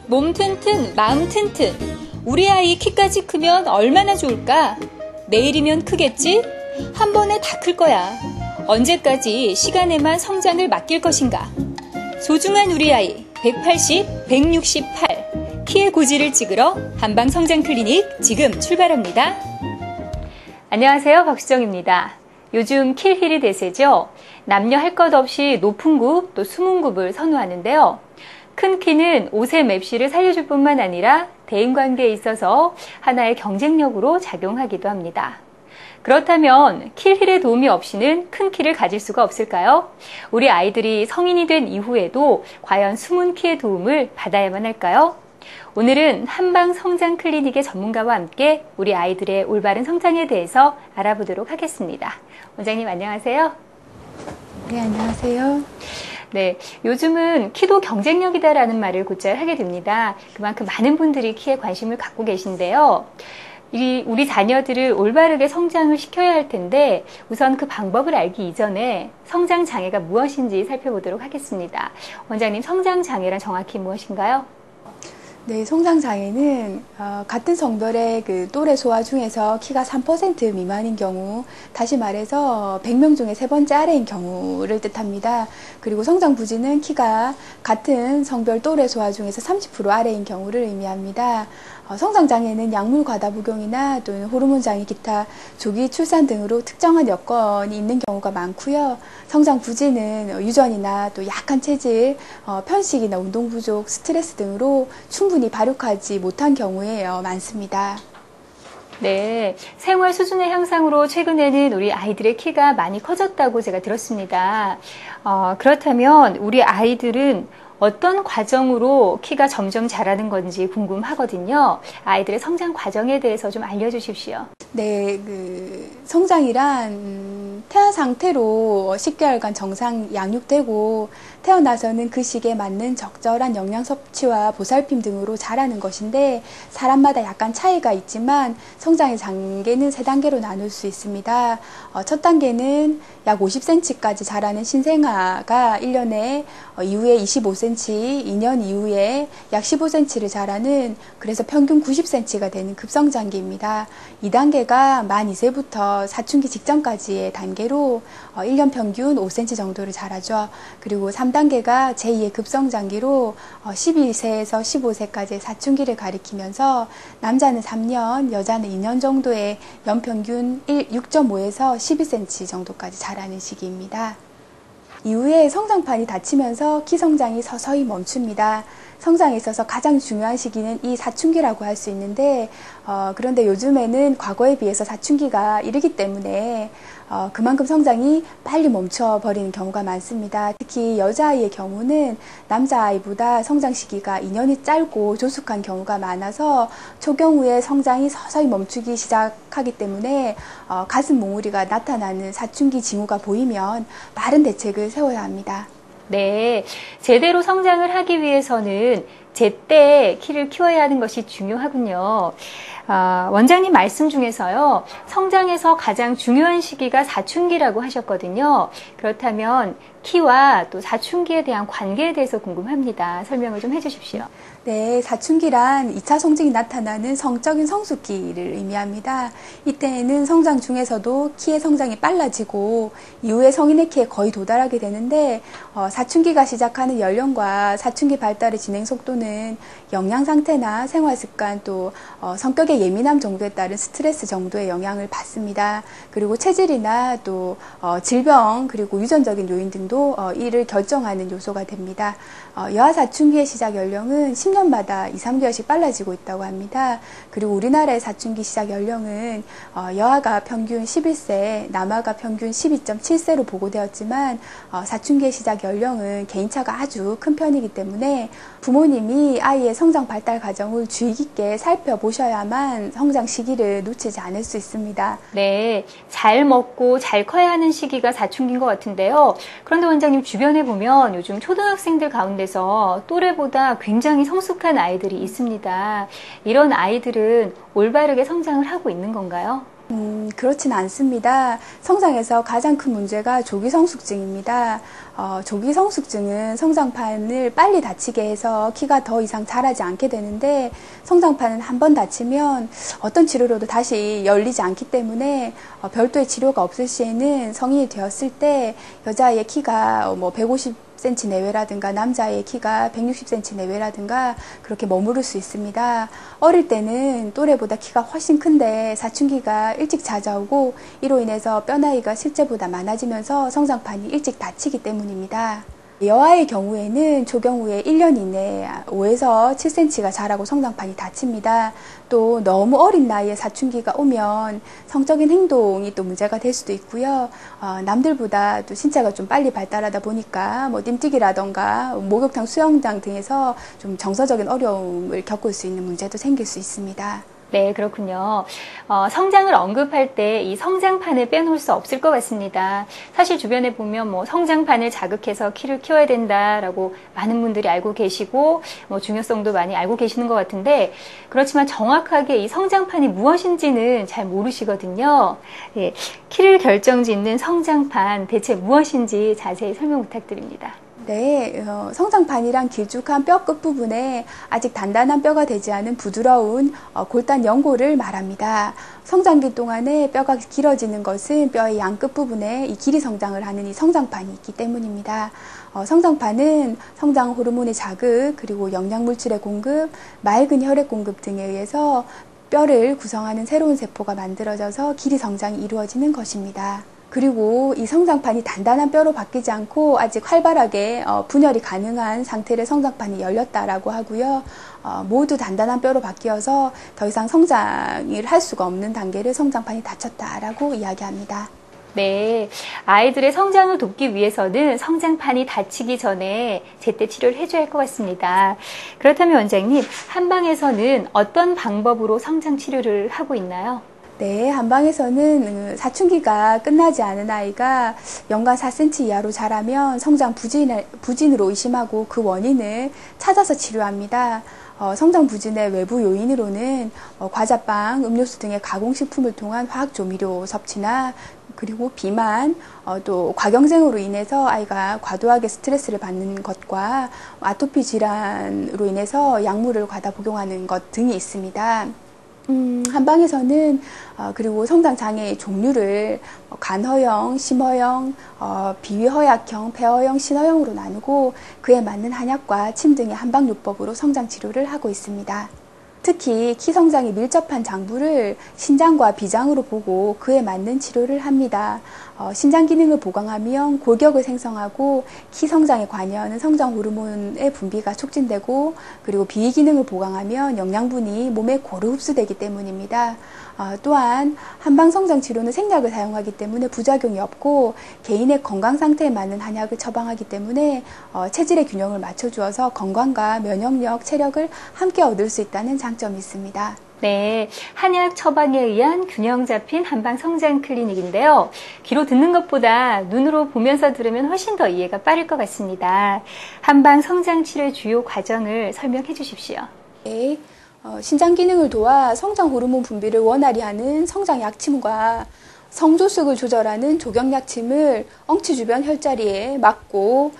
몸 튼튼, 마음 튼튼. 우리 아이 키까지 크면 얼마나 좋을까? 내일이면 크겠지? 한 번에 다 클 거야. 언제까지 시간에만 성장을 맡길 것인가? 소중한 우리 아이 180, 168. 키의 고지를 찍으러 한방성장클리닉 지금 출발합니다. 안녕하세요. 박수정입니다. 요즘 킬힐이 대세죠. 남녀 할 것 없이 높은 굽 또 숨은 굽을 선호하는데요. 큰 키는 옷의 맵시를 살려줄 뿐만 아니라 대인관계에 있어서 하나의 경쟁력으로 작용하기도 합니다. 그렇다면 킬힐의 도움이 없이는 큰 키를 가질 수가 없을까요? 우리 아이들이 성인이 된 이후에도 과연 숨은 키의 도움을 받아야만 할까요? 오늘은 한방성장클리닉의 전문가와 함께 우리 아이들의 올바른 성장에 대해서 알아보도록 하겠습니다. 원장님 안녕하세요. 네, 안녕하세요. 네, 요즘은 키도 경쟁력이다라는 말을 곧잘 하게 됩니다. 그만큼 많은 분들이 키에 관심을 갖고 계신데요. 우리 자녀들을 올바르게 성장을 시켜야 할 텐데 우선 그 방법을 알기 이전에 성장 장애가 무엇인지 살펴보도록 하겠습니다. 원장님, 성장 장애란 정확히 무엇인가요? 네, 성장장애는 같은 성별의 그 또래 소아 중에서 키가 3% 미만인 경우, 다시 말해서 100명 중에 세 번째 아래인 경우를 뜻합니다. 그리고 성장부진은 키가 같은 성별 또래 소아 중에서 30% 아래인 경우를 의미합니다. 성장장애는 약물 과다 복용이나 또는 호르몬장애, 기타 조기 출산 등으로 특정한 여건이 있는 경우가 많고요. 성장부진은 유전이나 또 약한 체질, 편식이나 운동 부족, 스트레스 등으로 충분히 발육하지 못한 경우에 많습니다. 네, 생활 수준의 향상으로 최근에는 우리 아이들의 키가 많이 커졌다고 제가 들었습니다. 그렇다면 우리 아이들은 어떤 과정으로 키가 점점 자라는 건지 궁금하거든요. 아이들의 성장 과정에 대해서 좀 알려주십시오. 네, 성장이란 태아 상태로 10개월간 정상 양육되고 태어나서는 그 시기에 맞는 적절한 영양 섭취와 보살핌 등으로 자라는 것인데, 사람마다 약간 차이가 있지만 성장의 단계는 3단계로 나눌 수 있습니다. 첫 단계는 약 50cm까지 자라는 신생아가 1년에 이후에 25cm, 2년 이후에 약 15cm를 자라는, 그래서 평균 90cm가 되는 급성장기입니다. 2단계가 만 2세부터 사춘기 직전까지의 단계로 1년 평균 5cm 정도를 자라죠. 그리고 3단계가 제2의 급성장기로 12세에서 15세까지의 사춘기를 가리키면서 남자는 3년, 여자는 2년 정도의 연평균 6.5에서 12cm 정도까지 자라는 시기입니다. 이후에 성장판이 닫히면서 키 성장이 서서히 멈춥니다. 성장에 있어서 가장 중요한 시기는 이 사춘기라고 할 수 있는데, 그런데 요즘에는 과거에 비해서 사춘기가 이르기 때문에 그만큼 성장이 빨리 멈춰버리는 경우가 많습니다. 특히 여자아이의 경우는 남자아이보다 성장 시기가 2년이 짧고 조숙한 경우가 많아서 초경후에 성장이 서서히 멈추기 시작하기 때문에 가슴 몽우리가 나타나는 사춘기 징후가 보이면 빠른 대책을 세워야 합니다. 네, 제대로 성장을 하기 위해서는 제때 키를 키워야 하는 것이 중요하군요. 원장님 말씀 중에서요, 성장에서 가장 중요한 시기가 사춘기라고 하셨거든요. 그렇다면 키와 또 사춘기에 대한 관계에 대해서 궁금합니다. 설명을 좀 해주십시오. 네, 사춘기란 2차 성징이 나타나는 성적인 성숙기를 의미합니다. 이때에는 성장 중에서도 키의 성장이 빨라지고 이후에 성인의 키에 거의 도달하게 되는데, 사춘기가 시작하는 연령과 사춘기 발달의 진행 속도는 영양 상태나 생활 습관, 또 성격의 예민함 정도에 따른 스트레스 정도의 영향을 받습니다. 그리고 체질이나 또 질병, 그리고 유전적인 요인 등도 이를 결정하는 요소가 됩니다. 여아 사춘기의 시작 연령은 10년마다 2, 3개월씩 빨라지고 있다고 합니다. 그리고 우리나라의 사춘기 시작 연령은 여아가 평균 11세, 남아가 평균 12.7세로 보고되었지만 사춘기의 시작 연령은 개인차가 아주 큰 편이기 때문에 부모님이 아이의 성장 발달 과정을 주의 깊게 살펴보셔야만 성장 시기를 놓치지 않을 수 있습니다. 네, 잘 먹고 잘 커야 하는 시기가 사춘기인 것 같은데요. 그런데 원장님, 주변에 보면 요즘 초등학생들 가운데서 또래보다 굉장히 성숙한 아이들이 있습니다. 이런 아이들은 올바르게 성장을 하고 있는 건가요? 그렇진 않습니다. 성장에서 가장 큰 문제가 조기 성숙증입니다. 조기 성숙증은 성장판을 빨리 다치게 해서 키가 더 이상 자라지 않게 되는데, 성장판은 한 번 다치면 어떤 치료로도 다시 열리지 않기 때문에 별도의 치료가 없을 시에는 성인이 되었을 때 여자의 키가 150cm 내외라든가 남자의 키가 160cm 내외라든가 그렇게 머무를 수 있습니다. 어릴 때는 또래보다 키가 훨씬 큰데 사춘기가 일찍 찾아오고 이로 인해서 뼈 나이가 실제보다 많아지면서 성장판이 일찍 다치기 때문입니다. 여아의 경우에는 조경 후에 1년 이내에 5에서 7cm가 자라고 성장판이 다칩니다. 또 너무 어린 나이에 사춘기가 오면 성적인 행동이 또 문제가 될 수도 있고요. 남들보다 또 신체가 좀 빨리 발달하다 보니까 띰뛰기라던가 목욕탕, 수영장 등에서 좀 정서적인 어려움을 겪을 수 있는 문제도 생길 수 있습니다. 네, 그렇군요. 성장을 언급할 때 이 성장판을 빼놓을 수 없을 것 같습니다. 사실 주변에 보면 성장판을 자극해서 키를 키워야 된다라고 많은 분들이 알고 계시고 중요성도 많이 알고 계시는 것 같은데, 그렇지만 정확하게 이 성장판이 무엇인지는 잘 모르시거든요. 예, 키를 결정짓는 성장판 대체 무엇인지 자세히 설명 부탁드립니다. 네, 성장판이란 길쭉한 뼈 끝부분에 아직 단단한 뼈가 되지 않은 부드러운 골단 연골을 말합니다. 성장기 동안에 뼈가 길어지는 것은 뼈의 양 끝부분에 이 길이 성장을 하는 이 성장판이 있기 때문입니다. 성장판은 성장 호르몬의 자극, 그리고 영양물질의 공급, 맑은 혈액 공급 등에 의해서 뼈를 구성하는 새로운 세포가 만들어져서 길이 성장이 이루어지는 것입니다. 그리고 이 성장판이 단단한 뼈로 바뀌지 않고 아직 활발하게 분열이 가능한 상태를 성장판이 열렸다라고 하고요. 모두 단단한 뼈로 바뀌어서 더 이상 성장을 할 수가 없는 단계를 성장판이 닫혔다라고 이야기합니다. 네, 아이들의 성장을 돕기 위해서는 성장판이 다치기 전에 제때 치료를 해줘야 할 것 같습니다. 그렇다면 원장님, 한방에서는 어떤 방법으로 성장 치료를 하고 있나요? 네, 한방에서는 사춘기가 끝나지 않은 아이가 연간 4cm 이하로 자라면 성장 부진으로 의심하고 그 원인을 찾아서 치료합니다. 성장 부진의 외부 요인으로는 과자빵, 음료수 등의 가공식품을 통한 화학조미료 섭취나 그리고 비만, 또 과경쟁으로 인해서 아이가 과도하게 스트레스를 받는 것과 아토피 질환으로 인해서 약물을 과다 복용하는 것 등이 있습니다. 한방에서는 그리고 성장장애의 종류를 간허형, 심허형, 비위허약형, 폐허형, 신허형으로 나누고 그에 맞는 한약과 침 등의 한방요법으로 성장치료를 하고 있습니다. 특히 키 성장이 밀접한 장부를 신장과 비장으로 보고 그에 맞는 치료를 합니다. 신장 기능을 보강하면 골격을 생성하고 키 성장에 관여하는 성장 호르몬의 분비가 촉진되고, 그리고 비위 기능을 보강하면 영양분이 몸에 고루 흡수되기 때문입니다. 또한 한방 성장 치료는 생약을 사용하기 때문에 부작용이 없고 개인의 건강 상태에 맞는 한약을 처방하기 때문에 체질의 균형을 맞춰주어서 건강과 면역력, 체력을 함께 얻을 수 있다는 장점이 있습니다. 네, 한약 처방에 의한 균형 잡힌 한방 성장 클리닉인데요. 귀로 듣는 것보다 눈으로 보면서 들으면 훨씬 더 이해가 빠를 것 같습니다. 한방 성장 치료의 주요 과정을 설명해 주십시오. 네, 신장 기능을 도와 성장 호르몬 분비를 원활히 하는 성장 약침과 성조숙을 조절하는 조경 약침을 엉치 주변 혈자리에 맞고,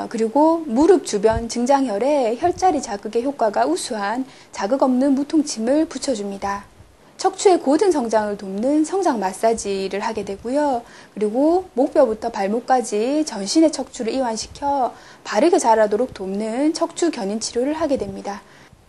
그리고 무릎 주변 증장혈에 혈자리 자극의 효과가 우수한 자극 없는 무통침을 붙여줍니다. 척추의 고든 성장을 돕는 성장 마사지를 하게 되고요. 그리고 목뼈부터 발목까지 전신의 척추를 이완시켜 바르게 자라도록 돕는 척추 견인 치료를 하게 됩니다.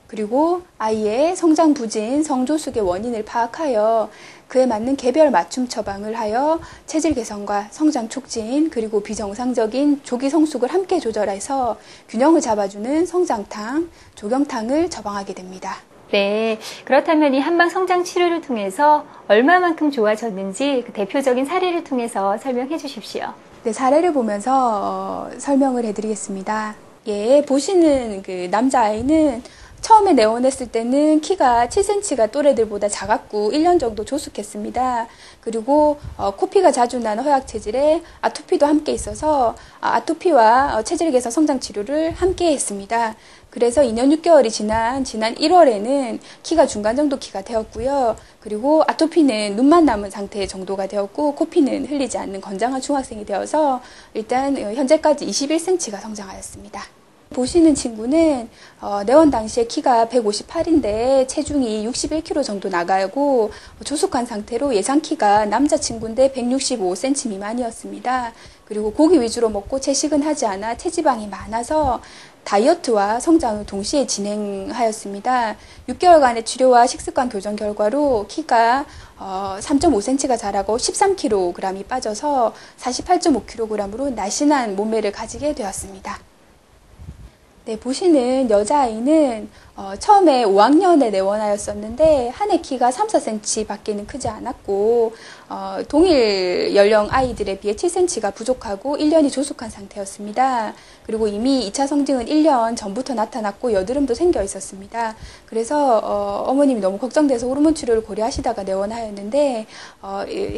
그리고 아이의 성장 부진, 성조숙의 원인을 파악하여 그에 맞는 개별 맞춤 처방을 하여 체질 개선과 성장 촉진, 그리고 비정상적인 조기 성숙을 함께 조절해서 균형을 잡아주는 성장탕, 조경탕을 처방하게 됩니다. 네, 그렇다면 이 한방 성장 치료를 통해서 얼마만큼 좋아졌는지 그 대표적인 사례를 통해서 설명해 주십시오. 네, 사례를 보면서 설명을 해드리겠습니다. 예, 보시는 그 남자아이는 처음에 내원했을 때는 키가 7cm가 또래들보다 작았고 1년 정도 조숙했습니다. 그리고 코피가 자주 나는 허약 체질에 아토피도 함께 있어서 아토피와 체질 개선 성장 치료를 함께 했습니다. 그래서 2년 6개월이 지난 1월에는 키가 중간 정도 키가 되었고요. 그리고 아토피는 눈만 남은 상태 정도가 되었고 코피는 흘리지 않는 건장한 중학생이 되어서 일단 현재까지 21cm가 성장하였습니다. 보시는 친구는 내원 당시에 키가 158인데 체중이 61kg 정도 나가고 조숙한 상태로 예상 키가 남자친구인데 165cm 미만이었습니다. 그리고 고기 위주로 먹고 채식은 하지 않아 체지방이 많아서 다이어트와 성장을 동시에 진행하였습니다. 6개월간의 치료와 식습관 교정 결과로 키가 3.5cm가 자라고 13kg이 빠져서 48.5kg으로 날씬한 몸매를 가지게 되었습니다. 네, 보시는 여자아이는 처음에 5학년에 내원하였었는데 한 해 키가 3, 4cm 밖에는 크지 않았고 동일 연령 아이들에 비해 7cm가 부족하고 1년이 조숙한 상태였습니다. 그리고 이미 2차 성징은 1년 전부터 나타났고 여드름도 생겨 있었습니다. 그래서 어머님이 너무 걱정돼서 호르몬 치료를 고려하시다가 내원하였는데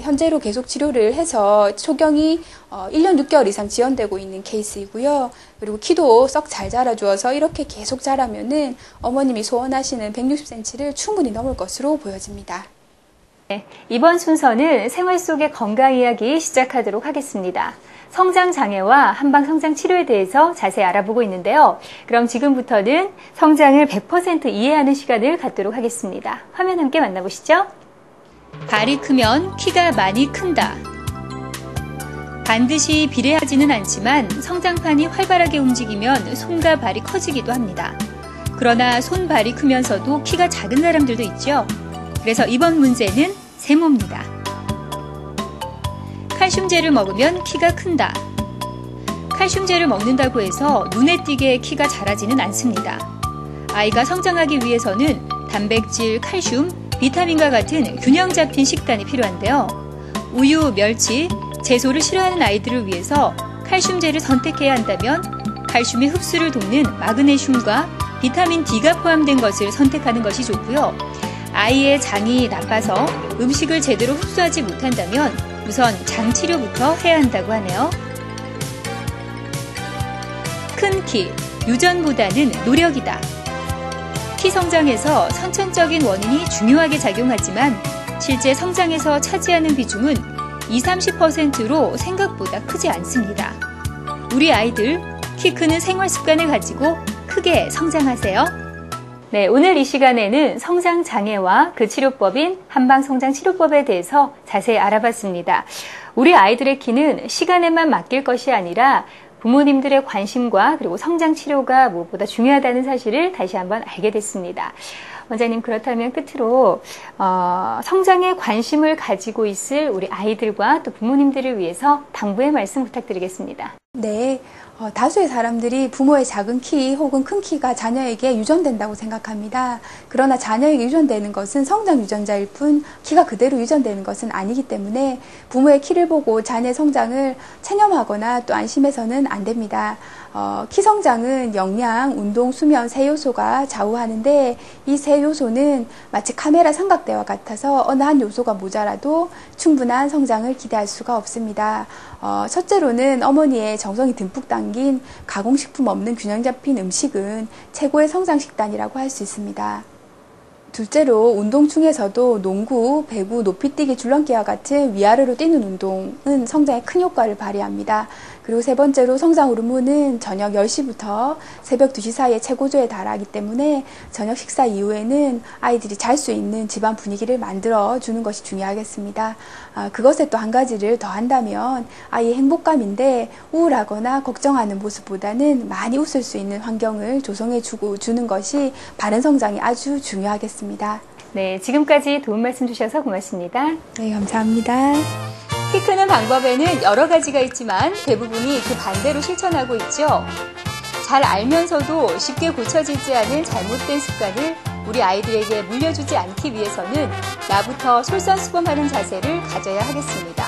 현재로 계속 치료를 해서 초경이 1년 6개월 이상 지연되고 있는 케이스이고요. 그리고 키도 썩 잘 자라주어서 이렇게 계속 자라면은 어머님이 소원하시는 160cm를 충분히 넘을 것으로 보여집니다. 네, 이번 순서는 생활 속의 건강 이야기 시작하도록 하겠습니다. 성장 장애와 한방 성장 치료에 대해서 자세히 알아보고 있는데요. 그럼 지금부터는 성장을 100% 이해하는 시간을 갖도록 하겠습니다. 화면 함께 만나보시죠. 발이 크면 키가 많이 큰다. 반드시 비례하지는 않지만 성장판이 활발하게 움직이면 손과 발이 커지기도 합니다. 그러나 손, 발이 크면서도 키가 작은 사람들도 있죠. 그래서 이번 문제는 세모입니다. 칼슘제를 먹으면 키가 큰다. 칼슘제를 먹는다고 해서 눈에 띄게 키가 자라지는 않습니다. 아이가 성장하기 위해서는 단백질, 칼슘, 비타민과 같은 균형 잡힌 식단이 필요한데요. 우유, 멸치, 채소를 싫어하는 아이들을 위해서 칼슘제를 선택해야 한다면 칼슘의 흡수를 돕는 마그네슘과 비타민 D가 포함된 것을 선택하는 것이 좋고요. 아이의 장이 나빠서 음식을 제대로 흡수하지 못한다면 우선 장 치료부터 해야 한다고 하네요. 큰 키, 유전보다는 노력이다. 키 성장에서 선천적인 원인이 중요하게 작용하지만 실제 성장에서 차지하는 비중은 20-30%로 생각보다 크지 않습니다. 우리 아이들 키 크는 생활 습관을 가지고 크게 성장하세요. 네, 오늘 이 시간에는 성장 장애와 그 치료법인 한방 성장 치료법에 대해서 자세히 알아봤습니다. 우리 아이들의 키는 시간에만 맡길 것이 아니라 부모님들의 관심과 그리고 성장 치료가 무엇보다 중요하다는 사실을 다시 한번 알게 됐습니다. 원장님, 그렇다면 끝으로 성장에 관심을 가지고 있을 우리 아이들과 또 부모님들을 위해서 당부의 말씀 부탁드리겠습니다. 네, 다수의 사람들이 부모의 작은 키 혹은 큰 키가 자녀에게 유전된다고 생각합니다. 그러나 자녀에게 유전되는 것은 성장 유전자일 뿐 키가 그대로 유전되는 것은 아니기 때문에 부모의 키를 보고 자녀의 성장을 체념하거나 또 안심해서는 안 됩니다. 키 성장은 영양, 운동, 수면 세 요소가 좌우하는데 이 세 요소는 마치 카메라 삼각대와 같아서 어느 한 요소가 모자라도 충분한 성장을 기대할 수가 없습니다. 첫째로는 어머니의 정성이 듬뿍 담긴 가공식품 없는 균형 잡힌 음식은 최고의 성장 식단이라고 할 수 있습니다. 둘째로 운동 중에서도 농구, 배구, 높이뛰기, 줄넘기와 같은 위아래로 뛰는 운동은 성장에 큰 효과를 발휘합니다. 그리고 세 번째로 성장 호르몬은 저녁 10시부터 새벽 2시 사이에 최고조에 달하기 때문에 저녁 식사 이후에는 아이들이 잘 수 있는 집안 분위기를 만들어 주는 것이 중요하겠습니다. 그것에 또 한 가지를 더 한다면 아이의 행복감인데 우울하거나 걱정하는 모습보다는 많이 웃을 수 있는 환경을 조성해 주는 것이 바른 성장에 아주 중요하겠습니다. 네, 지금까지 도움 말씀 주셔서 고맙습니다. 네, 감사합니다. 키 크는 방법에는 여러 가지가 있지만 대부분이 그 반대로 실천하고 있죠. 잘 알면서도 쉽게 고쳐지지 않은 잘못된 습관을 우리 아이들에게 물려주지 않기 위해서는 나부터 솔선수범하는 자세를 가져야 하겠습니다.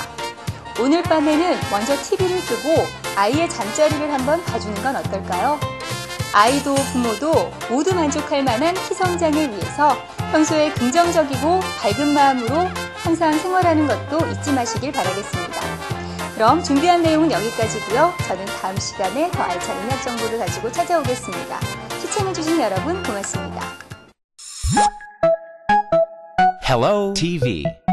오늘 밤에는 먼저 TV를 끄고 아이의 잠자리를 한번 봐주는 건 어떨까요? 아이도 부모도 모두 만족할 만한 키 성장을 위해서 평소에 긍정적이고 밝은 마음으로 항상 생활하는 것도 잊지 마시길 바라겠습니다. 그럼 준비한 내용은 여기까지고요. 저는 다음 시간에 더 알찬 의학 정보를 가지고 찾아오겠습니다. 시청해주신 여러분 고맙습니다. Hello TV